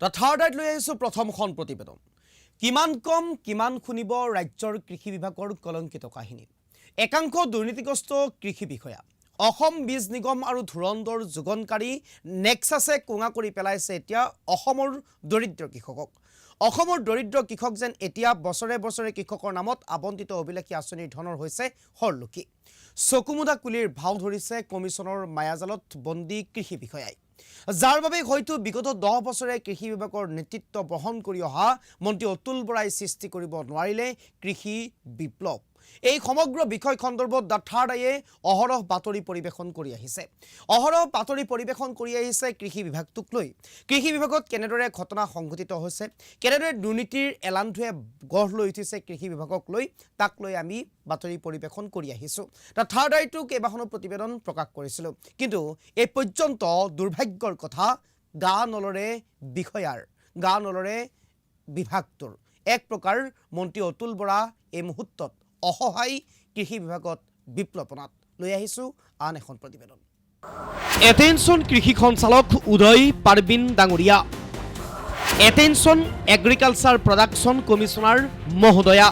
তথাৰদাইত লৈ আহিছোঁ প্ৰথমখন প্ৰতিবেদন। কিমান কম কিমান শুনিব ৰাজ্যৰ কৃষি বিভাগৰ কলংকিত কাহিনী। একাংশ দুৰ্নীতিগ্ৰস্ত কৃষি বিষয়া, অসম বীজ নিগম আৰু ধুৰন্ধৰ যোগনকাৰী নেক্সাছে কোঙা কৰি পেলাইছে এতিয়া অসমৰ দৰিদ্ৰ কৃষকক। অসমৰ দৰিদ্ৰ কৃষক যেন এতিয়া বছৰে বছৰে কৃষকৰ নামত আবণ্টিত অভিলাষী আঁচনিৰ ধনৰ হৈছে হৰলুকি। চকুমুদা কুলিৰ ভাও ধৰিছে কমিছনৰ মায়াজালত বন্দী কৃষি বিষয়াই, যাৰ বাবে হয়তো বিগত 10 বছৰে কৃষি বিভাগৰ নেতৃত্ব বহন কৰি অহা মন্ত্ৰী অতুল বৰাই সৃষ্টি কৰিব নোৱাৰিলে কৃষি বিপ্লৱ। এই সমগ্ৰ বিষয় সন্দৰ্ভত দ্য থাৰ্ড আইয়ে অহৰহ বাতৰি পৰিৱেশন কৰি আহিছে। কৃষি বিভাগটোক লৈ। কৃষি বিভাগত কেনেদৰে ঘটনা সংঘটিত হৈছে, কেনেদৰে দুৰ্নীতিৰ এলান্ধুৱে গঢ় লৈ উঠিছে কৃষি বিভাগক লৈ, তাক লৈ আমি বাতৰি পৰিৱেশন কৰি আহিছোঁ। দ্য থাৰ্ড আইটো কেইবাখনো প্ৰতিবেদন প্ৰকাশ কৰিছিলোঁ, কিন্তু এই পৰ্যন্ত দুৰ্ভাগ্যৰ কথা গা নলৰে বিষয়াৰ, গা নলৰে বিভাগটোৰ। এক প্ৰকাৰ মন্ত্ৰী অতুল বৰা এই মুহূৰ্তত অসহায় কৃষি বিভাগত বিপ্লৱনাত। লৈ আহিছোঁ আন এখন প্ৰতিবেদন। এটেনশ্যন কৃষি সঞ্চালক উদয় পাৰবিন ডাঙৰীয়া, এটেনশ্যন এগ্ৰিকালচাৰ প্ৰডাকশ্যন কমিছনাৰ মহোদয়া,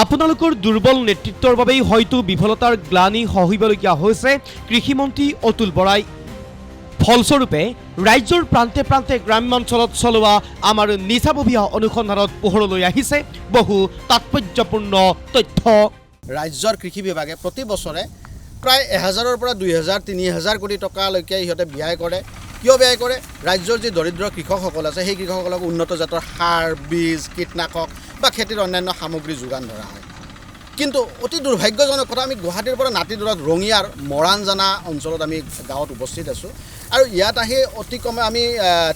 আপোনালোকৰ দুৰ্বল নেতৃত্বৰ বাবেই হয়তো বিফলতাৰ গ্লানি সহিবলগীয়া হৈছে কৃষিমন্ত্ৰী অতুল বৰাই। ফলস্বৰূপে ৰাজ্যৰ প্ৰান্তে প্ৰান্তে গ্ৰাম্যাঞ্চলত চলোৱা আমাৰ নিজাববীয়া অনুসন্ধানত পোহৰলৈ আহিছে বহু তাৎপৰ্যপূৰ্ণ তথ্য। ৰাজ্যৰ কৃষি বিভাগে প্ৰতি বছৰে প্ৰায় 1000ৰ পৰা 2000, 3000 কোটি টকালৈকে ইহঁতে ব্যয় কৰে। কিয় ব্যয় কৰে? ৰাজ্যৰ যি দৰিদ্ৰ কৃষকসকল আছে সেই কৃষকসকলক উন্নত জাতৰ সাৰ, বীজ, কীটনাশক বা খেতিৰ অন্যান্য সামগ্ৰী যোগান ধৰা হয়। কিন্তু অতি দুৰ্ভাগ্যজনক কথা, আমি গুৱাহাটীৰ পৰা নাতি দূৰত ৰঙিয়াৰ মৰাণজানা অঞ্চলত আমি গাঁৱত উপস্থিত আছোঁ, আৰু ইয়াত আহি অতি কমে আমি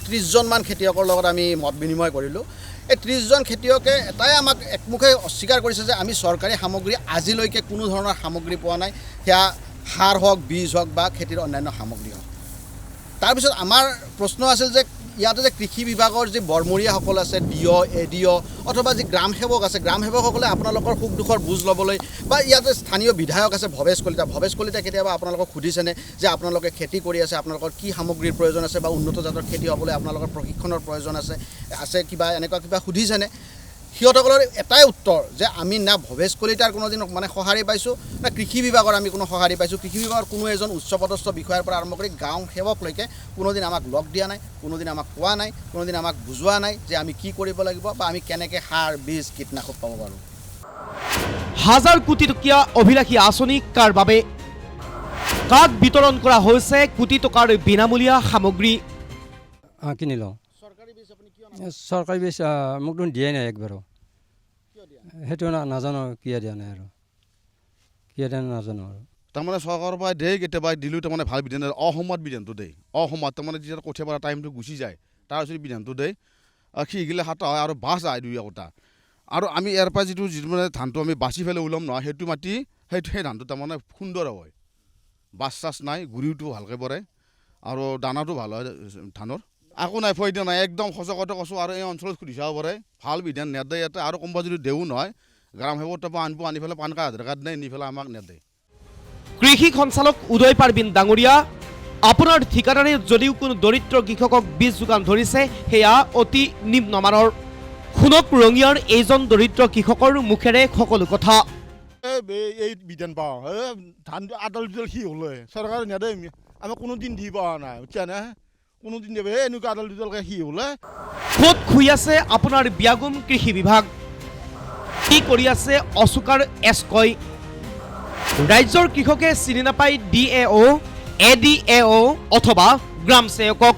30জনমান খেতিয়কৰ লগত আমি মত বিনিময় কৰিলোঁ। এই 30জন খেতিয়কে এটাই আমাক একমুখে অস্বীকাৰ কৰিছে যে আমি চৰকাৰী সামগ্ৰী আজিলৈকে কোনো ধৰণৰ সামগ্ৰী পোৱা নাই, সেয়া সাৰ হওক, বীজ হওক বা খেতিৰ অন্যান্য সামগ্ৰী হওক। তাৰপিছত আমাৰ প্ৰশ্ন আছিল যে ইয়াতে যে কৃষি বিভাগৰ যি বৰমূৰীয়াসকল আছে, ডিঅ', এডিঅ' অথবা যি গ্ৰাম সেৱক আছে, গ্ৰাম সেৱকসকলে আপোনালোকৰ সুখ দুখৰ বুজ ল'বলৈ, বা ইয়াতে স্থানীয় বিধায়ক আছে ভৱেশ কলিতা কেতিয়াবা আপোনালোকক সুধিছেনে যে আপোনালোকে খেতি কৰি আছে, আপোনালোকৰ কি সামগ্ৰীৰ প্ৰয়োজন আছে বা উন্নত জাতৰ খেতি হ'বলৈ আপোনালোকৰ প্ৰশিক্ষণৰ প্ৰয়োজন আছে কিবা এনেকুৱা কিবা সুধিছেনে? সিহঁতসকলৰ এটাই উত্তৰ যে আমি না ভৱেশ কলিতাৰ কোনোদিন সঁহাৰি পাইছোঁ, না কৃষি বিভাগৰ আমি কোনো সঁহাৰি পাইছোঁ। কৃষি বিভাগৰ কোনো এজন উচ্চপদস্থ বিষয়াৰ পৰা আৰম্ভ কৰি গাঁও সেৱকলৈকে কোনোদিন আমাক লগ দিয়া নাই, কোনোদিন আমাক কোৱা নাই, কোনোদিন আমাক বুজোৱা নাই যে আমি কি কৰিব লাগিব বা আমি কেনেকৈ সাৰ, বীজ, কীটনাশক পাব পাৰোঁ। হাজাৰ কোটি টকীয়া অভিলাষী আঁচনি কাৰ বাবে? কাক বিতৰণ কৰা হৈছে কোটি টকাৰ বিনামূলীয়া সামগ্ৰী? কিনি লওঁ। চৰকাৰী বীজ মোক দিয়াই নাই একবাৰো। সেইটো নাজানো কিয় দিয়া নাই, আৰু কিয় দিয়া নাজানো। আৰু তাৰমানে চৰকাৰৰ পৰা দেই কেতিয়াবা দিলেও তাৰমানে ভাল বিধান, অসমত বিধানটো দেই, অসমত তাৰমানে যেতিয়া কঠীয়া পৰা টাইমটো গুচি যায় তাৰপিছত বিধানটো দেই, সিগিলে সাতা হয় আৰু বাছ আহে 2-1টা। আৰু আমি ইয়াৰ পৰা যিটো মানে ধানটো আমি বাচি পেলাই ওলাম নহয়, সেইটো মাটি সেই ধানটো তাৰমানে সুন্দৰ হয়, বাছ চাছ নাই, গুৰিটো ভালকৈ পৰে আৰু দানাটো ভাল হয় ধানৰ। একো নাই, ফয়দা নাই, একদম সঁচাকৈ কৈছোঁ। আৰু এই অঞ্চলত সুধি চাব পাৰে, ভাল বিধান নেদে ইয়াতে। আৰু কোনোবা যদি দেও নহয়, গ্ৰাম সেৱকৰ পৰা আনি পেলাই পান কাৰ্ড, আধাৰ কাৰ্ড নাই, নি পেলাই আমাক নেদে। কৃষি সঞ্চালক উদয় পাৰবিন ডাঙৰীয়া, আপোনাৰ ঠিকাদাৰে যদিও কোনো দৰিদ্ৰ কৃষকক বীজ যোগান ধৰিছে সেয়া অতি নিম্নমানৰ। শুনক ৰঙিয়াৰ এইজন দৰিদ্ৰ কৃষকৰ মুখেৰে সকলো কথা। এই বিধান পাওঁ, ধান আদাল বিদাল সি হ'লে চৰকাৰে নেদে, আমি কোনোদিন দি পোৱা নাই, বুজিছানে? কোনোদিন দেবে এনেকুৱা আদাল বিদালকে সি হ'লে। ক'ত শুই আছে আপোনাৰ ব্যাগুম কৃষি বিভাগ? কি কৰি আছে অচুকাৰ এছকৈ? ৰাজ্যৰ কৃষকে চিনি নাপায় DAO, ADAO অথবা গ্ৰাম সেৱকক।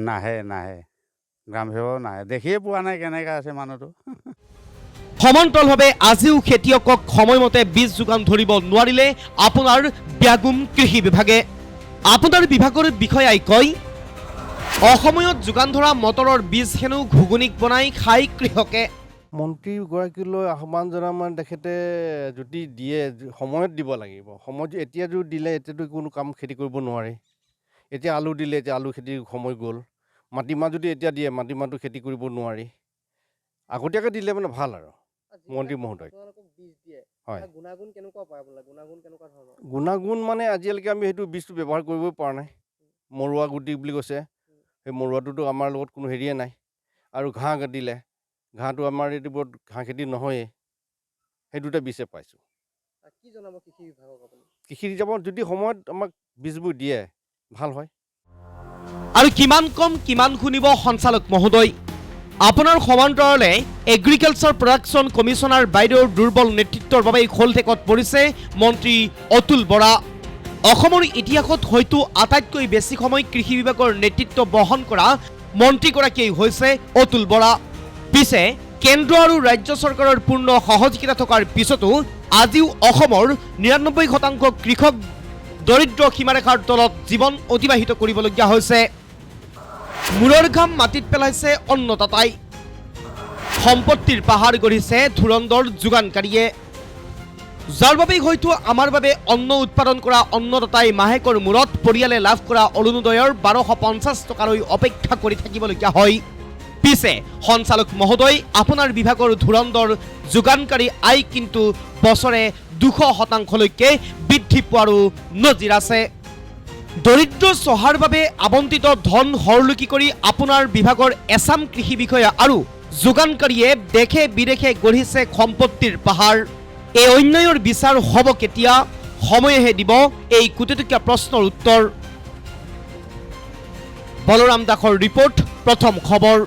নাহে গ্ৰাম সেৱক নাহে, দেখিয়ে পোৱা নাই কেনেকৈ আছে মানুহটো। সমান্তৰালভাৱে আজিও খেতিয়কক সময়মতে বীজ যোগান ধৰিব নোৱাৰিলে আপোনাৰ ব্যাগুম কৃষি বিভাগে। আপোনাৰ বিভাগৰ বিষয়াই কয়, অসময়ত যোগান ধৰা মটৰৰ বীজ হেনো ঘুগুনিক বনাই খায় কৃষকে। মন্ত্ৰীগৰাকীলৈ আহ্বান জনাম, তেখেতে যদি দিয়ে সময়ত দিব লাগিব। সময়ত এতিয়া যদি দিলে এতিয়াতো কোনো কাম খেতি কৰিব নোৱাৰে। এতিয়া আলু দিলে, এতিয়া আলু খেতিৰ সময় গ'ল। মাটিমাহ যদি এতিয়া দিয়ে, মাটিমাহটো খেতি কৰিব নোৱাৰি। আগতীয়াকৈ দিলে মানে ভাল আৰু মন্ত্ৰী মহোদয়। হয়, গুণাগুণ মানে আজিলৈকে আমি সেইটো বীজটো ব্যৱহাৰ কৰিবই পৰা নাই। মৰুৱা গুটি বুলি কৈছে, সেই মৰুৱাটোতো আমাৰ লগত কোনো হেৰিয়ে নাই আৰু ঘাঁহ দিলে ঘাঁহটো আমাৰ এইটো বৰ ঘাঁহ খেতি নহয়েই সেই দুটা বিচে পাইছোঁ কি জনাব কৃষি বিভাগক আপুনি কৃষি যাব যদি সময়ত আমাক বীজবোৰ দিয়ে ভাল হয় আৰু কিমান কম কিমান শুনিব সঞ্চালক মহোদয় আপোনাৰ সমান্তৰালে এগ্ৰিকালচাৰ প্ৰডাকশ্যন কমিশ্যনাৰ বাইদেউৰ দুৰ্বল নেতৃত্বৰ বাবে খোলঠেকত পৰিছে মন্ত্ৰী অতুল বৰা অসমৰ ইতিহাসত হয়তো আটাইতকৈ বেছি সময় কৃষি বিভাগৰ নেতৃত্ব বহন কৰা মন্ত্ৰীগৰাকীয়ে হৈছে অতুল বৰা পিছে কেন্দ্ৰ আৰু ৰাজ্য চৰকাৰৰ পূৰ্ণ সহযোগিতা থকাৰ পিছতো আজিও অসমৰ ৯৯% কৃষক দৰিদ্ৰ সীমাৰেখাৰ তলত জীৱন অতিবাহিত কৰিবলগীয়া হৈছে মূৰৰ ঘাম মাটিত পেলাইছে অন্নদাতাই সম্পত্তিৰ পাহাৰ গঢ়িছে ধুৰন্ধৰ যোগানকাৰীয়ে যাৰ বাবে হয়তো আমাৰ বাবে অন্ন উৎপাদন কৰা অন্নদাতাই মাহেকৰ মূৰত পৰিয়ালে লাভ কৰা অৰুণোদয়ৰ ১২৫০ টকালৈ অপেক্ষা কৰি থাকিবলগীয়া হয় পিছে সঞ্চালক মহোদয় আপোনাৰ বিভাগৰ ধুৰন্ধৰ যোগানকাৰী আয় কিন্তু বছৰে ২০০%লৈকে বৃদ্ধি পোৱাৰো নজিৰ আছে দৰিদ্ৰ চহাৰ বাবে আবণ্টিত ধন হৰলুকি কৰি আপোনাৰ বিভাগৰ এছাম কৃষি বিষয়া আৰু যোগানকাৰীয়ে দেশে বিদেশে গঢ়িছে সম্পত্তিৰ পাহাৰ এই অন্যায়ৰ বিচাৰ হ'ব কেতিয়া সময়েহে দিব এই কোটিটকীয়া প্ৰশ্নৰ উত্তৰ বলৰাম দাসৰ ৰিপৰ্ট প্ৰথম খবৰ